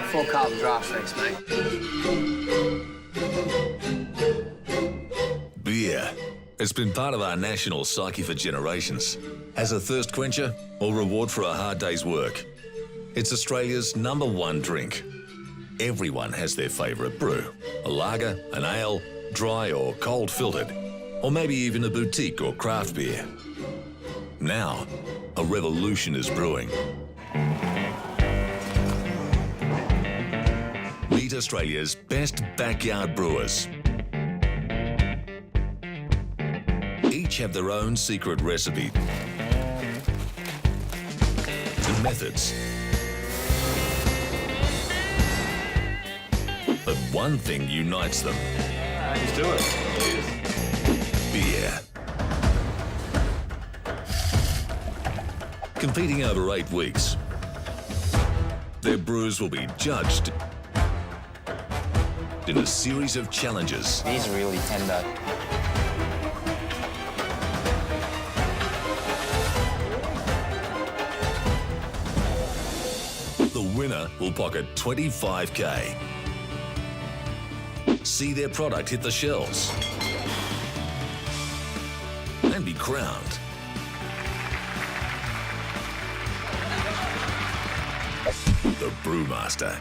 full carbon draft race, mate. Beer. It's been part of our national psyche for generations. As a thirst quencher or reward for a hard day's work. It's Australia's #1 drink. Everyone has their favourite brew. A lager, an ale, dry or cold filtered. Or maybe even a boutique or craft beer. Now, a revolution is brewing. Meet Australia's best backyard brewers. Each have their own secret recipe and methods. But one thing unites them. Let's do it. Cheers. Beer. Competing over 8 weeks, their brews will be judged in a series of challenges. These are really tender. The winner will pocket $25K. See their product hit the shelves and be crowned the Brewmaster.